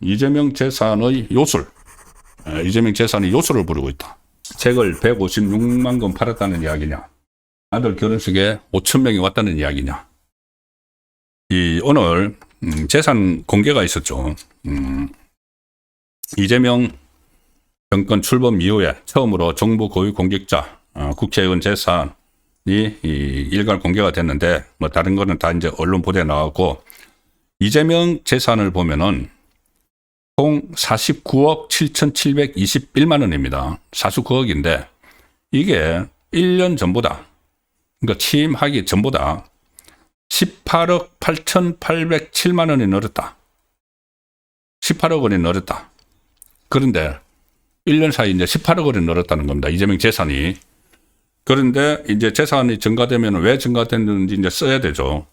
이재명 재산의 요술. 이재명 재산이 요술을 부르고 있다. 책을 156만 권 팔았다는 이야기냐, 아들 결혼식에 5천 명이 왔다는 이야기냐. 오늘 재산 공개가 있었죠. 이재명 정권 출범 이후에 처음으로 정부 고위 공직자 국회의원 재산이 일괄 공개가 됐는데, 뭐 다른 거는 다 이제 언론 보도에 나왔고, 이재명 재산을 보면은 총 49억 7,721만 원입니다. 49억인데 이게 1년 전보다, 그러니까 취임하기 전보다 18억 8,807만 원이 늘었다. 18억 원이 늘었다. 그런데 1년 사이 이제 18억 원이 늘었다는 겁니다. 이재명 재산이. 그런데 이제 재산이 증가되면 왜 증가됐는지 이제 써야 되죠.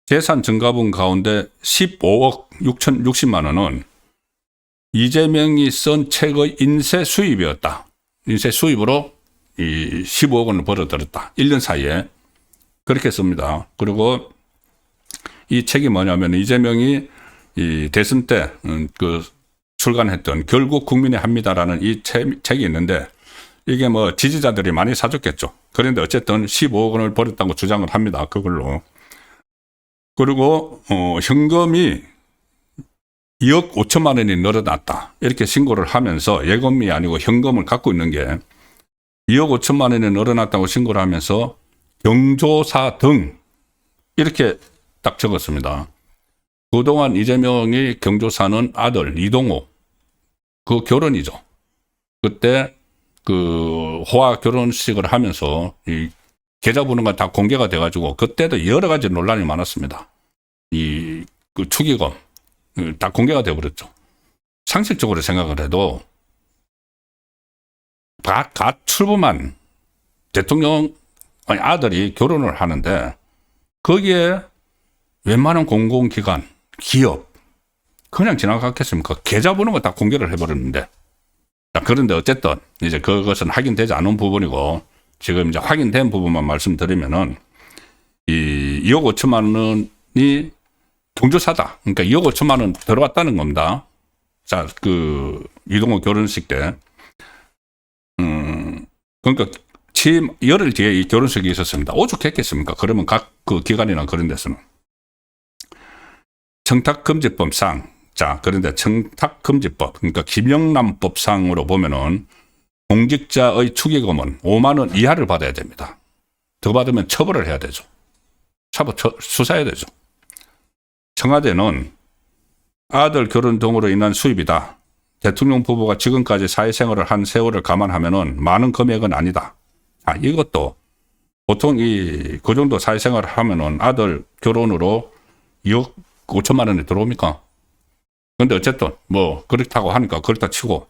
재산 증가분 가운데 15억 6,060만 원은 이재명이 쓴 책의 인쇄 수입이었다. 인쇄 수입으로 이 15억 원을 벌어들였다. 1년 사이에. 그렇게 씁니다. 그리고 이 책이 뭐냐면, 이재명이 이 대선 때 출간했던 결국 국민이 합니다라는 이 책이 있는데, 이게 뭐 지지자들이 많이 사줬겠죠. 그런데 어쨌든 15억 원을 벌었다고 주장을 합니다. 그걸로. 그리고 현금이 2억 5천만 원이 늘어났다. 이렇게 신고를 하면서, 예금이 아니고 현금을 갖고 있는 게 2억 5천만 원이 늘어났다고 신고를 하면서 경조사 등 이렇게 딱 적었습니다. 그동안 이재명이 경조사는 아들 이동호 그 결혼이죠. 그때 그 호화 결혼식을 하면서 이 계좌번호가 다 공개가 돼가지고 그때도 여러 가지 논란이 많았습니다. 그 축의금 다 공개가 되어버렸죠. 상식적으로 생각을 해도 갓 출범한 대통령 아들이 결혼을 하는데 거기에 웬만한 공공기관, 기업 그냥 지나갔겠습니까? 계좌번호가 다 공개를 해버렸는데. 그런데 어쨌든 이제 그것은 확인되지 않은 부분이고, 지금 이제 확인된 부분만 말씀드리면은 이 2억 5천만 원이 경조사다. 그러니까 2억 5천만 원 들어왔다는 겁니다. 자, 이동호 결혼식 때. 그러니까 취임 열흘 뒤에 이 결혼식이 있었습니다. 오죽했겠습니까? 그러면 각 그 기관이나 그런 데서는. 청탁금지법상, 자, 그런데 청탁금지법, 그러니까 김영란법상으로 보면은 공직자의 축의금은 5만 원 이하를 받아야 됩니다. 더 받으면 처벌을 해야 되죠. 수사해야 되죠. 청와대는 아들 결혼 등으로 인한 수입이다. 대통령 부부가 지금까지 사회생활을 한 세월을 감안하면은 많은 금액은 아니다. 자, 이것도 보통 그 정도 사회생활을 하면은 아들 결혼으로 2억 5천만 원이 들어옵니까? 그런데 어쨌든 뭐 그렇다고 하니까 그렇다 치고,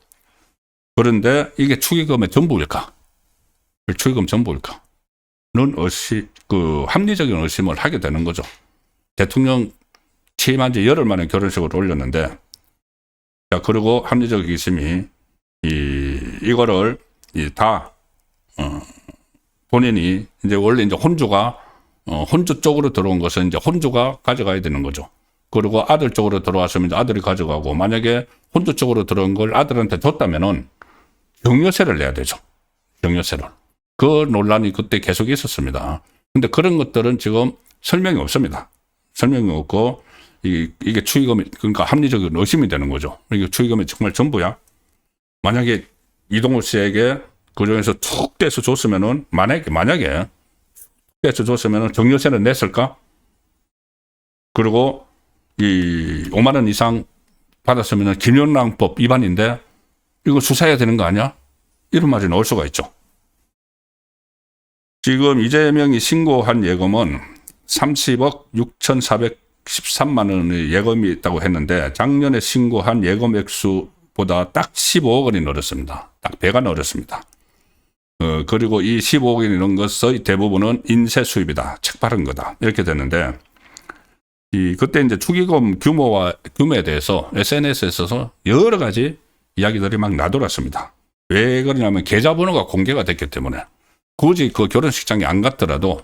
그런데 이게 축의금의 전부일까? 축의금 전부일까? 는 합리적인 의심을 하게 되는 거죠. 대통령 취임한 지 열흘 만에 결혼식을 올렸는데, 자, 그리고 합리적 의심이 이거를 다 본인이 이제 원래 이제 혼주 쪽으로 들어온 것은 이제 혼주가 가져가야 되는 거죠. 그리고 아들 쪽으로 들어왔으면 이제 아들이 가져가고, 만약에 혼주 쪽으로 들어온 걸 아들한테 줬다면은 증여세를 내야 되죠. 증여세를. 그 논란이 그때 계속 있었습니다. 근데 그런 것들은 지금 설명이 없습니다. 설명이 없고, 이게 축의금이, 그러니까 합리적인 의심이 되는 거죠. 이게 축의금이 정말 전부야? 만약에 이동호 씨에게 그 중에서 툭 떼서 줬으면은, 만약에 떼서 줬으면은 증여세는 냈을까? 그리고 5만 원 이상 받았으면은 김영란법 위반인데 이거 수사해야 되는 거 아니야? 이런 말이 나올 수가 있죠. 지금 이재명이 신고한 예금은 30억 6,413만 원의 예금이 있다고 했는데, 작년에 신고한 예금 액수보다 딱 15억 원이 늘었습니다. 딱 배가 늘었습니다. 그리고 이 15억 원이 넘은 것의 대부분은 인쇄 수입이다. 책 바른 거다. 이렇게 됐는데, 그때 이제 축의금 규모에 대해서 SNS에서 여러 가지 이야기들이 막 나돌았습니다. 왜 그러냐면 계좌번호가 공개가 됐기 때문에. 굳이 그 결혼식장에 안 갔더라도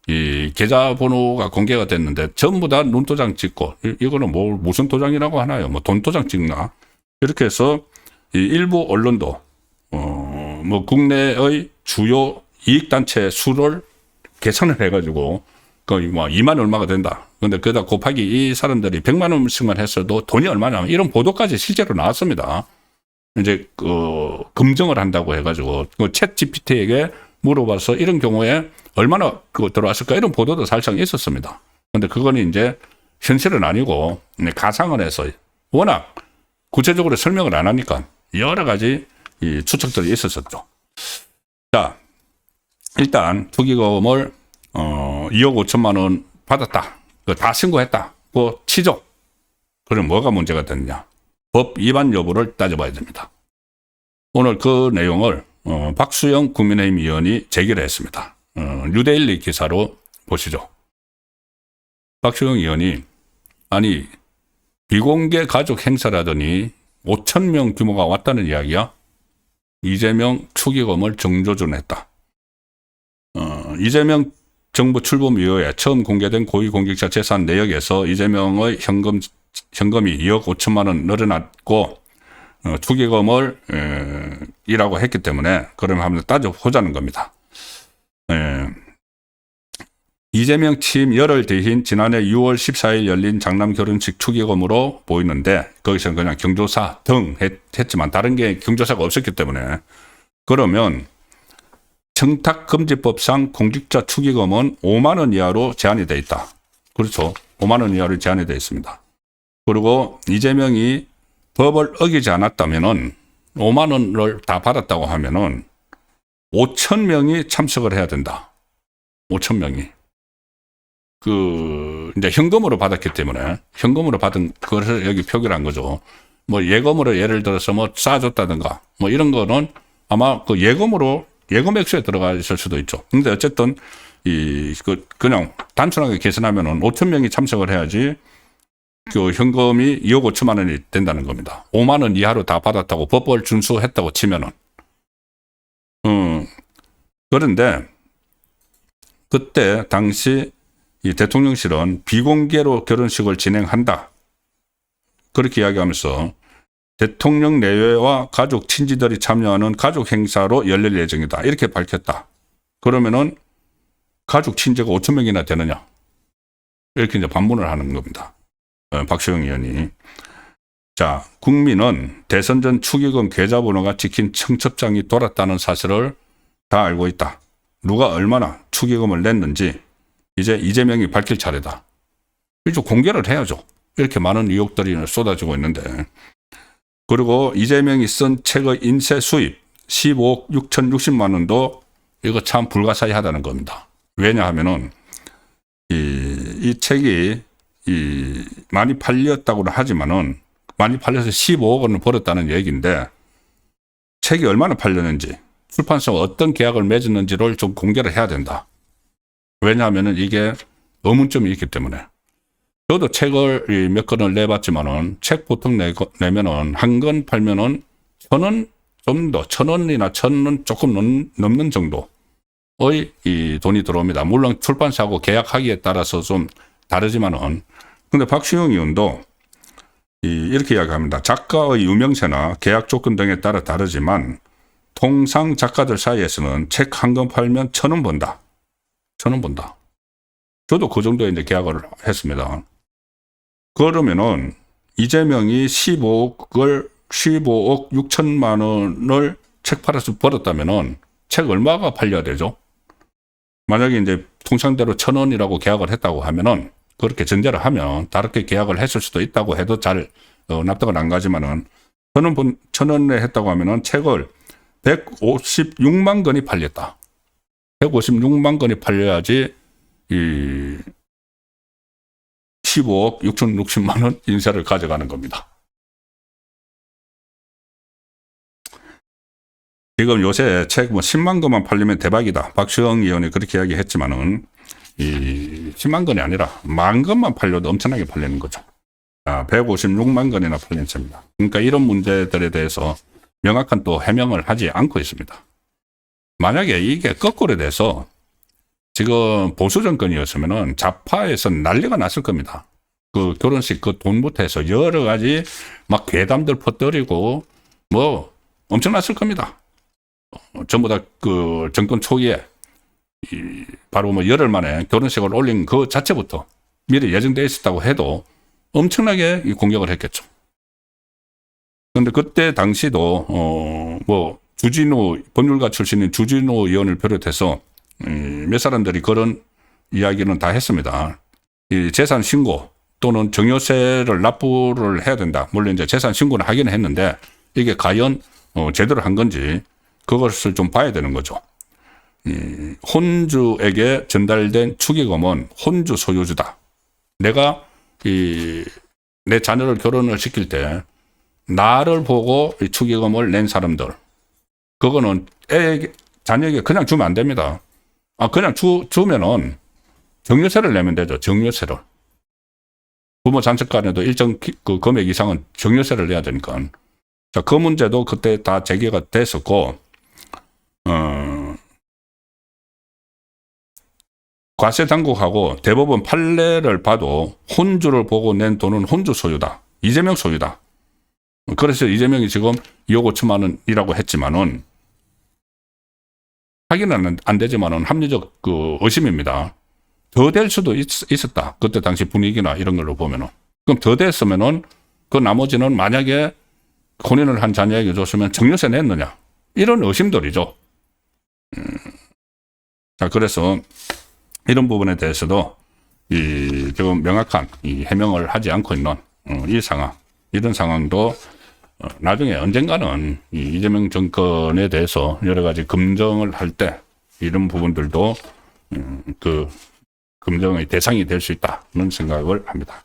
이 계좌번호가 공개가 됐는데 전부 다 눈도장 찍고 이거는 뭐 무슨 도장이라고 하나요? 뭐 돈도장 찍나? 이렇게 해서 이 일부 언론도 뭐 국내의 주요 이익단체 수를 계산을 해가지고 거의 뭐 2만 얼마가 된다. 근데 그다 곱하기 이 사람들이 100만 원씩만 했어도 돈이 얼마냐 이런 보도까지 실제로 나왔습니다. 이제 그 검증을 한다고 해가지고 그 챗 GPT에게 물어봐서 이런 경우에 얼마나 그 들어왔을까 이런 보도도 살짝 있었습니다. 근데 그거는 이제 현실은 아니고 가상을 해서 워낙 구체적으로 설명을 안 하니까 여러 가지 이 추측들이 있었었죠. 자, 일단 투기금을 2억 5천만 원 받았다. 다 신고했다. 그 치죠. 그럼 뭐가 문제가 됐냐? 법 위반 여부를 따져봐야 됩니다. 오늘 그 내용을 박수영 국민의힘 의원이 제기를 했습니다. 뉴데일리 기사로 보시죠. 박수영 의원이 아니 비공개 가족 행사라더니 5천 명 규모가 왔다는 이야기야. 이재명 축의금을 정조준했다. 이재명 정부 출범 이후에 처음 공개된 고위공직자 재산 내역에서 이재명의 현금이 2억 5천만 원 늘어났고 축의금을 이라고 했기 때문에 그러면 한번 따져보자는 겁니다. 이재명 취임 열흘 뒤인 지난해 6월 14일 열린 장남 결혼식 축의금으로 보이는데 거기서는 그냥 경조사 등 했지만 다른 게 경조사가 없었기 때문에 그러면 청탁금지법상 공직자 축의금은 5만 원 이하로 제한이 되어 있다. 그렇죠. 5만 원 이하로 제한이 되어 있습니다. 그리고 이재명이 법을 어기지 않았다면은 5만 원을 다 받았다고 하면은 5천 명이 참석을 해야 된다. 5천 명이. 이제 현금으로 받았기 때문에 현금으로 받은 것을 여기 표기를 한 거죠. 뭐 예금으로 예를 들어서 뭐 싸줬다든가 뭐 이런 거는 아마 그 예금 액수에 들어가 있을 수도 있죠. 근데 어쨌든 그냥 단순하게 계산하면은 5천 명이 참석을 해야지 그 현금이 2억 5천만 원이 된다는 겁니다. 5만 원 이하로 다 받았다고 법을 준수했다고 치면은. 그런데 그때 당시 이 대통령실은 비공개로 결혼식을 진행한다. 그렇게 이야기하면서 대통령 내외와 가족 친지들이 참여하는 가족 행사로 열릴 예정이다. 이렇게 밝혔다. 그러면은 가족 친지가 5천 명이나 되느냐? 이렇게 이제 반문을 하는 겁니다. 박수영 의원이. 자, 국민은 대선 전 축의금 계좌번호가 찍힌 청첩장이 돌았다는 사실을 다 알고 있다. 누가 얼마나 축의금을 냈는지 이제 이재명이 밝힐 차례다. 이제 공개를 해야죠. 이렇게 많은 의혹들이 쏟아지고 있는데. 그리고 이재명이 쓴 책의 인쇄 수입 15억 6,060만 원도 이거 참 불가사의하다는 겁니다. 왜냐하면은 이 책이 많이 팔렸다고는 하지만은 많이 팔려서 15억 원을 벌었다는 얘기인데 책이 얼마나 팔렸는지 출판사가 어떤 계약을 맺었는지를 좀 공개를 해야 된다. 왜냐하면은 이게 의문점이 있기 때문에. 저도 책을 몇 권을 내봤지만은 책 보통 내면은 한 권 팔면은 1,000원 정도, 1,000원이나 1,000원 조금 넘는 정도의 이 돈이 들어옵니다. 물론 출판사하고 계약하기에 따라서 좀 다르지만은. 근데 박수영 의원도 이렇게 이야기합니다. 작가의 유명세나 계약 조건 등에 따라 다르지만 통상 작가들 사이에서는 책 한 권 팔면 1,000원 번다. 1,000원 번다. 저도 그 정도의 이제 계약을 했습니다. 그러면은 이재명이 15억 6천만 원을 책 팔아서 벌었다면은 책 얼마가 팔려야 되죠? 만약에 이제 통상대로 1,000원이라고 계약을 했다고 하면은 그렇게 전제를 하면 다르게 계약을 했을 수도 있다고 해도 잘 납득은 안 가지만은 1,000원에 했다고 하면은 책을 156만 권이 팔렸다. 156만 권이 팔려야지 이 15억 6,060만 원 인쇄를 가져가는 겁니다. 지금 요새 책 뭐 10만 권만 팔리면 대박이다. 박수영 의원이 그렇게 이야기했지만은 이 10만 권이 아니라 10,000 권만 팔려도 엄청나게 팔리는 거죠. 156만 권이나 팔린 채입니다. 그러니까 이런 문제들에 대해서 명확한 또 해명을 하지 않고 있습니다. 만약에 이게 거꾸로 돼서 지금 보수 정권이었으면은 좌파에서 난리가 났을 겁니다. 그 결혼식 그 돈부터 해서 여러 가지 막 괴담들 퍼뜨리고 뭐 엄청났을 겁니다. 전부 다 그 정권 초기에 바로 뭐 열흘 만에 결혼식을 올린 그 자체부터 미리 예정되어 있었다고 해도 엄청나게 공격을 했겠죠. 그런데 그때 당시도 뭐 주진우 법률가 출신인 주진우 의원을 비롯해서 몇 사람들이 그런 이야기는 다 했습니다. 이 재산 신고 또는 증여세를 납부를 해야 된다. 물론 이제 재산 신고는 하기는 했는데 이게 과연 제대로 한 건지 그것을 좀 봐야 되는 거죠. 혼주에게 전달된 축의금은 혼주 소유주다. 내가 내 자녀를 결혼을 시킬 때 나를 보고 이 축의금을 낸 사람들, 그거는 자녀에게 그냥 주면 안 됩니다. 그냥 주면은 증여세를 내면 되죠. 증여세를. 부모 잔식 간에도 일정 그 금액 이상은 증여세를 내야 되니까. 자, 그 문제도 그때 다 제기가 됐었고, 과세 당국하고 대법원 판례를 봐도 혼주를 보고 낸 돈은 혼주 소유다. 이재명 소유다. 그래서 이재명이 지금 2억 5천만 원이라고 했지만은 확인은 안 되지만은 합리적 그 의심입니다. 더 될 수도 있었다. 그때 당시 분위기나 이런 걸로 보면은. 그럼 더 됐으면은 그 나머지는 만약에 혼인을 한 자녀에게 줬으면 증여세 냈느냐. 이런 의심들이죠. 자, 그래서 이런 부분에 대해서도 지금 명확한 해명을 하지 않고 있는 이 상황, 이런 상황도 나중에 언젠가는 이재명 정권에 대해서 여러 가지 검증을 할 때 이런 부분들도 그 검증의 대상이 될 수 있다는 생각을 합니다.